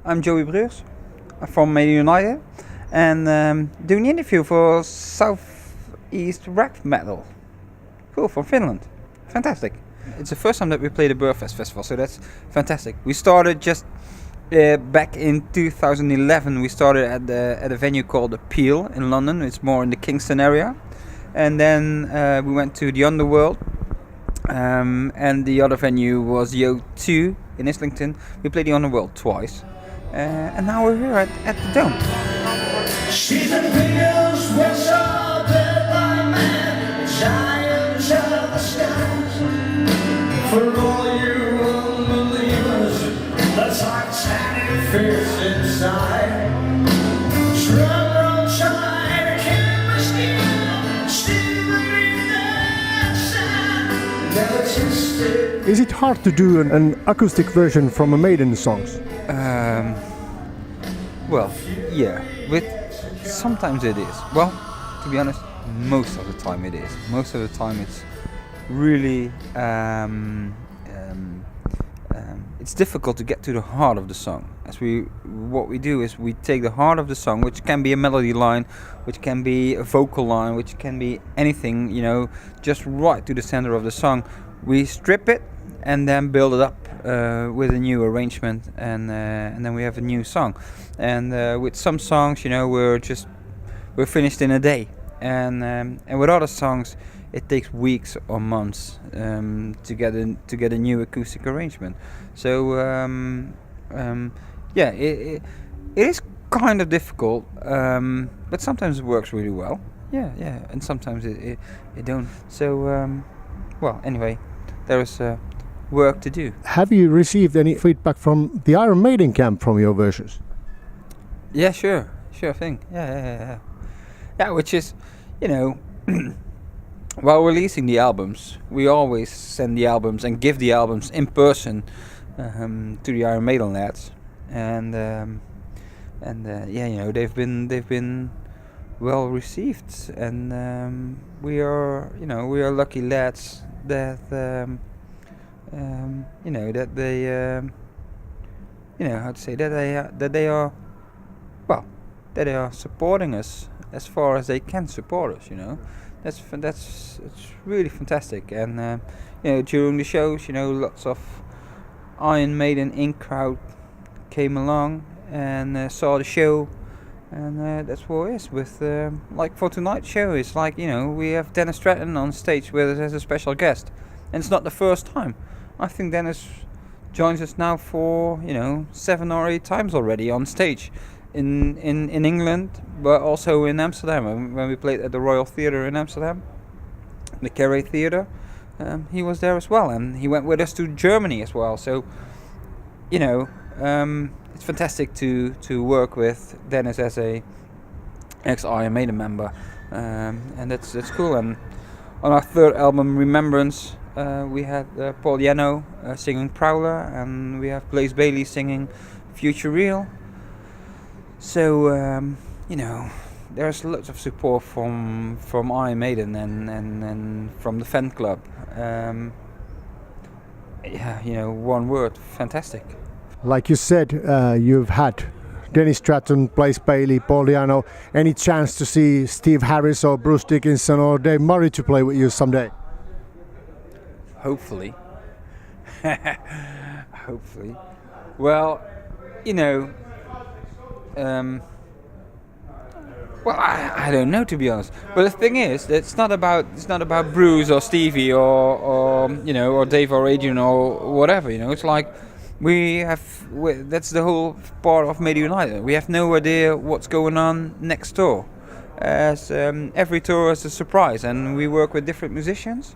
I'm Joey Bruers from Maiden UniteD and doing the interview for Southeast Rap Metal. Cool, from Finland. Fantastic. It's the first time that we played the Burrfest festival, so that's fantastic. We started just back in 2011. We started at a venue called Peel in London. It's more in the Kingston area. And then we went to the Underworld. And the other venue was the O2 in Islington. We played the Underworld twice. And now we're here at the Dome. She's a pills, what's all dead by man, giants of the skies. For all you unbelievers, the Titanic fits inside. Drum roll tide, canvas steel, still in that sand. Never tasted. Is it hard to do an acoustic version from a Maiden songs? Well, yeah. Sometimes it is. Well, to be honest, most of the time it is. Most of the time it's really it's difficult to get to the heart of the song. What we do is we take the heart of the song, which can be a melody line, which can be a vocal line, which can be anything, just right to the center of the song. We strip it and then build it up with a new arrangement, and then we have a new song. And with some songs, we're finished in a day, and with other songs, it takes weeks or months to get a new acoustic arrangement. So it is kind of difficult, but sometimes it works really well. Yeah, and sometimes it don't. So anyway, there is work to do. Have you received any feedback from the Iron Maiden camp from your versions? Yeah, sure thing. Yeah, which is, while releasing the albums, we always send the albums and give the albums in person to the Iron Maiden lads, and they've been well received, and we are lucky lads that that they are supporting us as far as they can support us. It's really fantastic. And during the shows, lots of Iron Maiden in crowd came along and saw the show, and that's what it is. With like for tonight's show, it's like we have Dennis Stratton on stage with us as a special guest, and it's not the first time. I think Dennis joins us now for 7 or 8 times already on stage in England, but also in Amsterdam. When we played at the Royal Theatre in Amsterdam, the Carré Theatre, he was there as well, and he went with us to Germany as well. So it's fantastic to work with Dennis as a ex-Iron Maiden member, and that's cool. And on our third album, Remembrance, we had Paul Yano singing Prowler, and we have Blaze Bayley singing Future Real. So there's lots of support from Iron Maiden and from the fan club. One word, fantastic. Like you said, you've had Dennis Stratton, Blaze Bayley, Paul Diano. Any chance to see Steve Harris or Bruce Dickinson or Dave Murray to play with you someday? Hopefully. Hopefully. Well, I don't know, to be honest. But the thing is, it's not about Bruce or Stevie or Dave or Adrian or whatever. It's like that's the whole part of Maiden UniteD. We have no idea what's going on next tour, as every tour is a surprise, and we work with different musicians.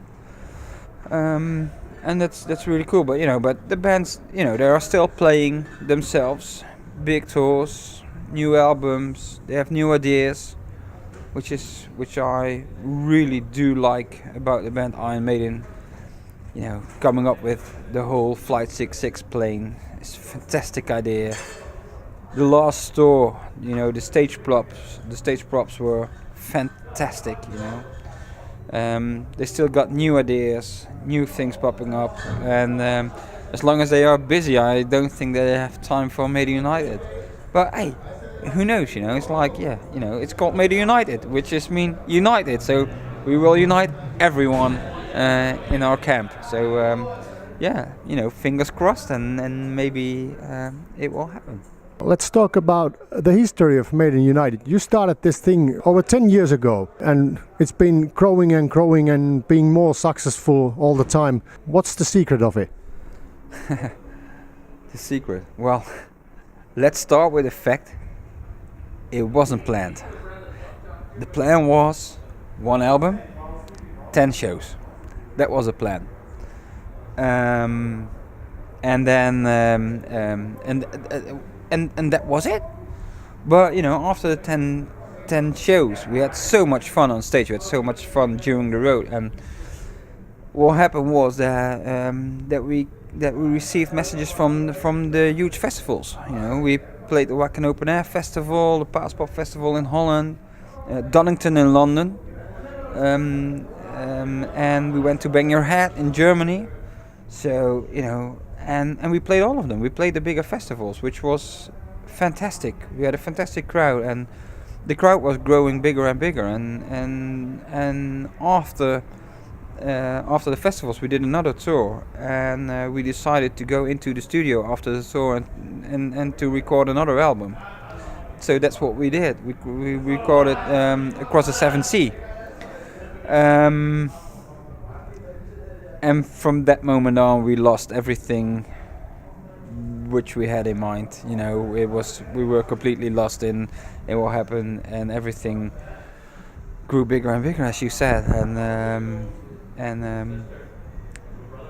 And that's really cool. But the bands, they are still playing themselves, big tours, new albums. They have new ideas, which I really do like about the band Iron Maiden. Coming up with the whole Flight 66 plane. It's a fantastic idea. The last tour, the stage props were fantastic. They still got new ideas, new things popping up, and as long as they are busy, I don't think they have time for Maiden UniteD. But hey, who knows? It's like it's called Maiden UniteD, which just mean united. So we will unite everyone in our camp. So fingers crossed, and maybe it will happen. Let's talk about the history of Maiden UniteD. You started this thing over 10 years ago, and it's been growing and growing and being more successful all the time. What's the secret of it? The secret? Well, let's start with the fact it wasn't planned. The plan was 1 album, 10 shows. That was a plan. And then and that was it. But after the 10 shows, we had so much fun on stage. We had so much fun during the road, and what happened was that we received messages from the huge festivals. We played the Wacken Open Air Festival, the Paaspop Festival in Holland, Donington in London, and we went to Bang Your Head in Germany. So and we played all of them. We played the bigger festivals, which was fantastic. We had a fantastic crowd, and the crowd was growing bigger and bigger. And after the festivals, we did another tour, and we decided to go into the studio after the tour and to record another album. So that's what we did. We recorded Across the Seven Sea. And from that moment on, we lost everything which we had in mind. We were completely lost in what happened, and everything grew bigger and bigger, as you said. And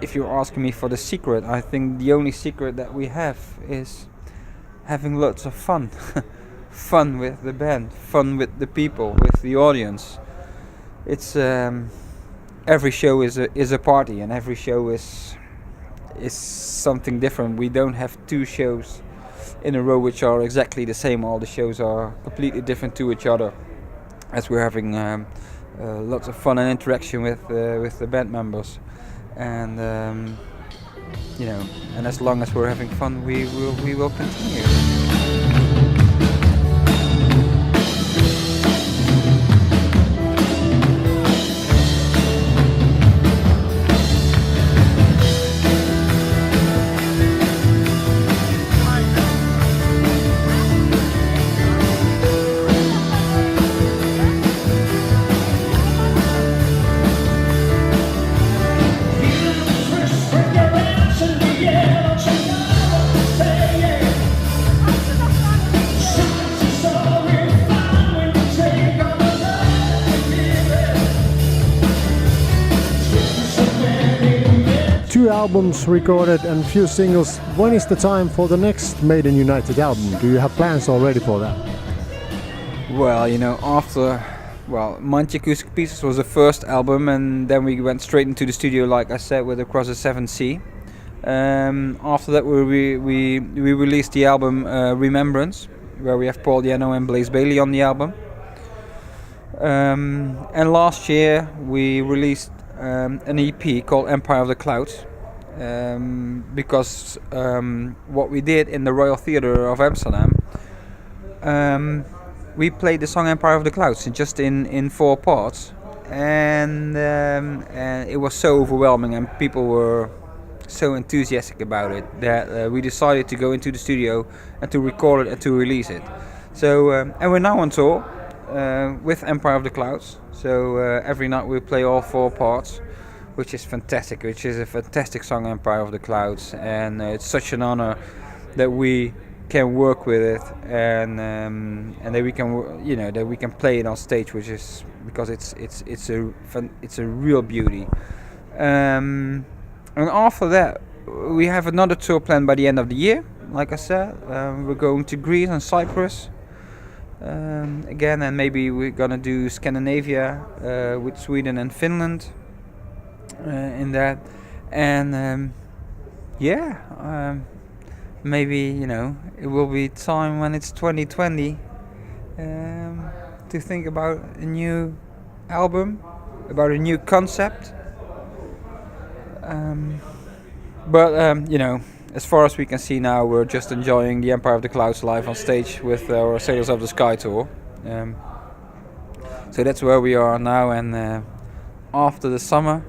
if you're asking me for the secret, I think the only secret that we have is having lots of fun, fun with the band, fun with the people, with the audience. It's every show is a party, and every show is something different. We don't have 2 shows in a row which are exactly the same. All the shows are completely different to each other, as we're having lots of fun and interaction with the band members, and and as long as we're having fun, we will continue. Albums recorded and few singles. When is the time for the next Maiden UniteD album? Do you have plans already for that? Well, Mighty Acoustic Pieces was the first album, and then we went straight into the studio, like I said, with Across the Seven Sea. After that, we released the album Remembrance, where we have Paul Di'Anno and Blaze Bayley on the album. And last year we released an EP called Empire of the Clouds, because what we did in the Royal Theatre of Amsterdam, we played the song Empire of the Clouds just in 4 parts, and it was so overwhelming, and people were so enthusiastic about it that we decided to go into the studio and to record it and to release it. So and we're now on tour with Empire of the Clouds. So every night we play all 4 parts, which is fantastic. Which is a fantastic song, Empire of the Clouds, and it's such an honor that we can work with it, and that we can that we can play it on stage, which is because it's a real beauty. And after that, we have another tour planned by the end of the year. Like I said, we're going to Greece and Cyprus again, and maybe we're gonna do Scandinavia with Sweden and Finland in that, and maybe it will be time when it's 2020 to think about a new album, about a new concept. But you know, as far as we can see now, we're just enjoying the Empire of the Clouds live on stage with our Sailors of the Sky tour. So that's where we are now, and after the summer,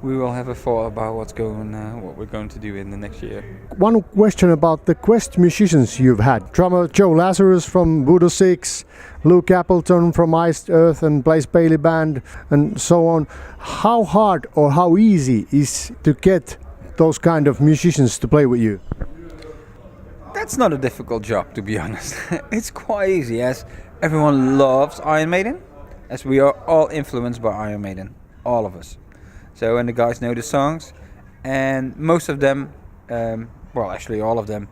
we will have a thought about what we're going to do in the next year. One question about the Quest musicians you've had. Drummer Joe Lazarus from Voodoo 6, Luke Appleton from Iced Earth and Blaze Bailey Band, and so on. How hard or how easy is to get those kind of musicians to play with you? That's not a difficult job, to be honest. It's quite easy, as everyone loves Iron Maiden, as we are all influenced by Iron Maiden, all of us. So, and the guys know the songs, and most of them, well, actually all of them,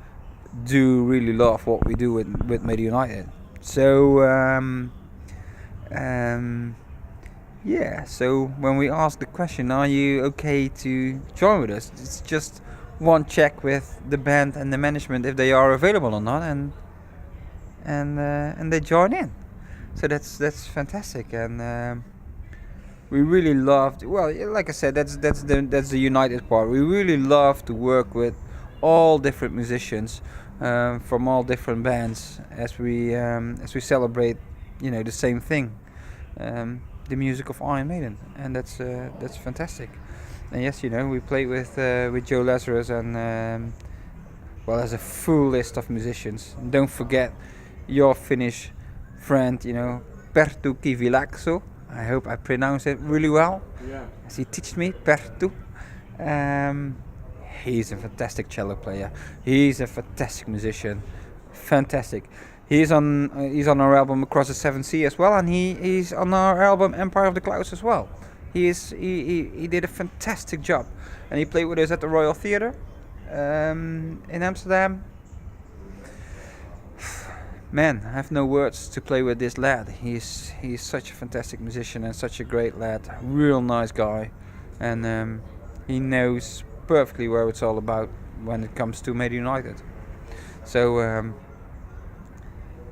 do really love what we do with Maiden UniteD. So, yeah. So when we ask the question, "Are you okay to join with us?" It's just one check with the band and the management if they are available or not, and they join in. So that's fantastic, and. We really loved. Well, like I said, that's the United part. We really love to work with all different musicians from all different bands as we celebrate, you know, the same thing, the music of Iron Maiden, and that's fantastic. And yes, you know, we played with Joe Lazarus, and well, there's a full list of musicians. And don't forget your Finnish friend, you know, Perttu Kivilakso. I hope I pronounce it really well. Yeah. As he taught me, Perttu. He's a fantastic cello player. He's a fantastic musician. Fantastic. He's on our album Across the Seven Sea as well, and he's on our album Empire of the Clouds as well. He did a fantastic job, and he played with us at the Royal Theatre in Amsterdam. Man, I have no words to play with this lad. He's such a fantastic musician and such a great lad. Real nice guy, and he knows perfectly where it's all about when it comes to Maiden UniteD. So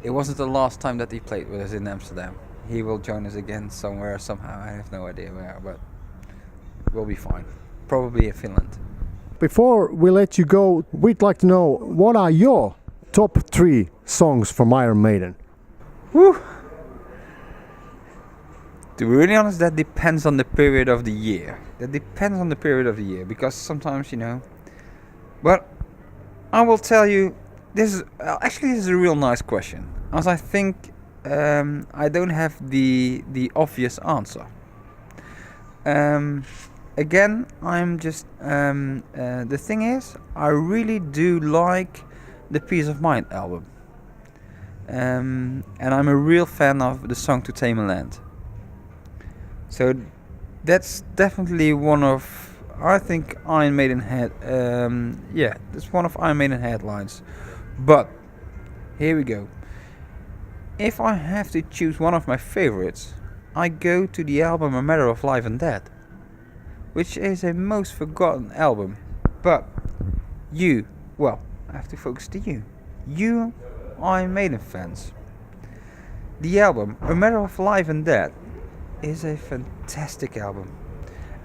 it wasn't the last time that he played with us in Amsterdam. He will join us again somewhere, somehow. I have no idea where, but we'll be fine. Probably in Finland. Before we let you go, we'd like to know, what are your top 3 songs from Iron Maiden? Woo! To be really honest, that depends on the period of the year. Because sometimes, you know. But I will tell you, this is a real nice question, as I think I don't have the obvious answer. Again, I'm just the thing is, I really do like the Peace of Mind album, and I'm a real fan of the song To Tame a Land. So that's definitely one of, I think, Iron Maiden that's one of Iron Maiden headlines. But here we go. If I have to choose one of my favorites, I go to the album A Matter of Life and Death, which is a most forgotten album. But I have to focus to you Iron Maiden fans. The album A Matter of Life and Death is a fantastic album,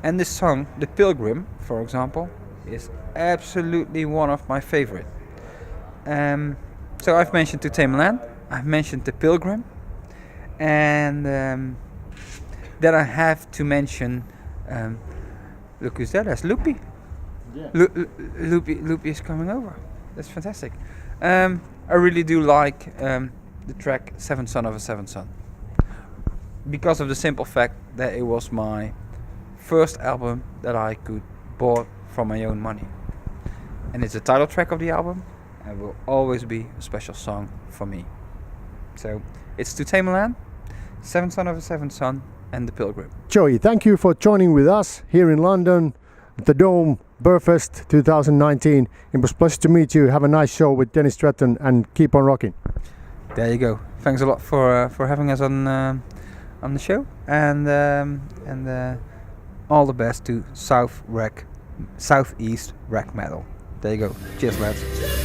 and the song The Pilgrim, for example, is absolutely one of my favorite. So I've mentioned To Tame a Land, I've mentioned The Pilgrim, and then I have to mention, look who's there, that's Loopy. Yeah. Loopy is coming over. That's fantastic. I really do like the track Seventh Son of a Seventh Son, because of the simple fact that it was my first album that I could bought from my own money, and it's the title track of the album and will always be a special song for me. So it's To Tame a Land, Seventh Son of a Seventh Son, and The Pilgrim. Joey, thank you for joining with us here in London, the Dome, Burrfest 2019. It was a pleasure to meet you. Have a nice show with Dennis Stratton, and keep on rocking. There you go. Thanks a lot for having us on the show, and all the best to Southeast Rack Metal. There you go. Cheers, lads.